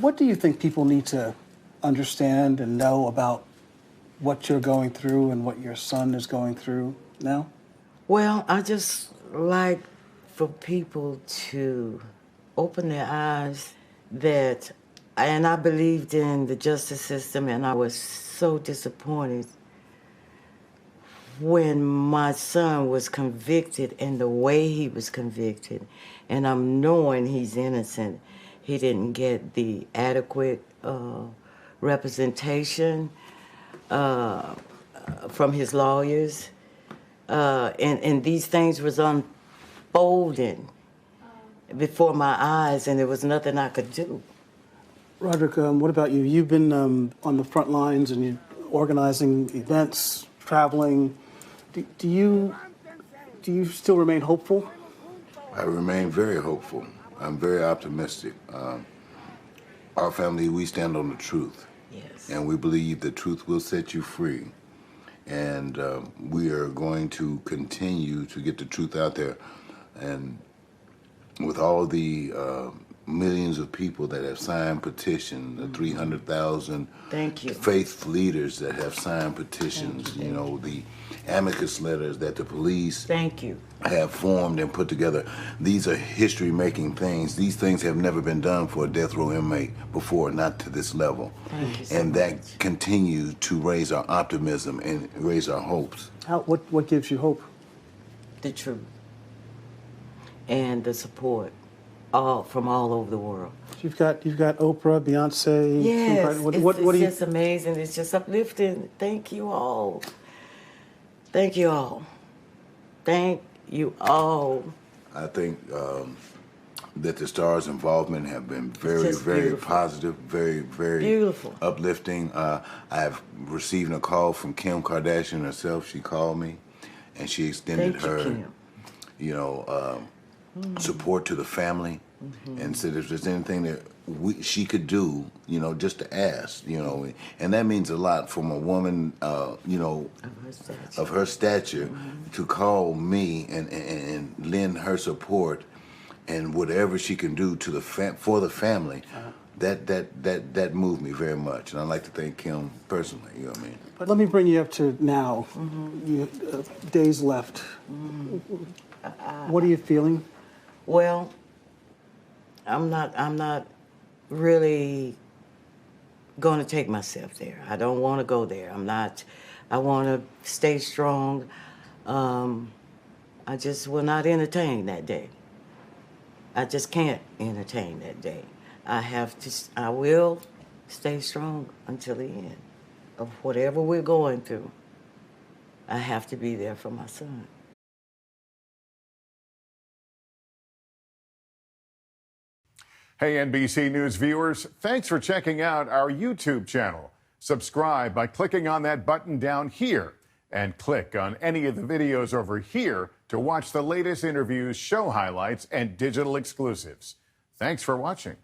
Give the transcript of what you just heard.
What do you think people need to understand and know about what you're going through and what your son is going through now? Well, I just like for people to open their eyes and I believed in the justice system, and I was so disappointed when my son was convicted and the way he was convicted, and I'm knowing he's innocent. He didn't get the adequate representation from his lawyers, and these things was unfolding before my eyes, and there was nothing I could do. Roderick, what about you? You've been on the front lines and you're organizing events, traveling. Do you still remain hopeful? I remain very hopeful. I'm very optimistic. Our family, we stand on the truth. Yes. And we believe the truth will set you free. And we are going to continue to get the truth out there. And with all the millions of people that have signed petitions, the 300,000 faith leaders that have signed petitions, you know, the amicus letters that the police have formed and put together. These are history-making things. These things have never been done for a death row inmate before, not to this level. And that continues to raise our optimism and raise our hopes. What gives you hope? The truth and the support from all over the world. You've got Oprah, Beyonce. Yes, it's just amazing. It's just uplifting. Thank you all. Thank you all. Thank you all. I think that the Star's involvement have been very positive, very beautiful, uplifting. I've received a call from Kim Kardashian herself. She called me, and she extended her, support to the family, and said if there's anything that she could do, just to ask, and that means a lot from a woman, of her stature, to call me and lend her support, and whatever she can do to for the family. That moved me very much, and I'd like to thank Kim personally. You know what I mean? But let me bring you up to now. You days left. What are you feeling? Well, I'm not really going to take myself there. I don't want to go there. I want to stay strong. I just will not entertain that day. I just can't entertain that day. I will stay strong until the end of whatever we're going through. I have to be there for my son. Hey, NBC News viewers, thanks for checking out our YouTube channel. Subscribe by clicking on that button down here, and click on any of the videos over here to watch the latest interviews, show highlights, and digital exclusives. Thanks for watching.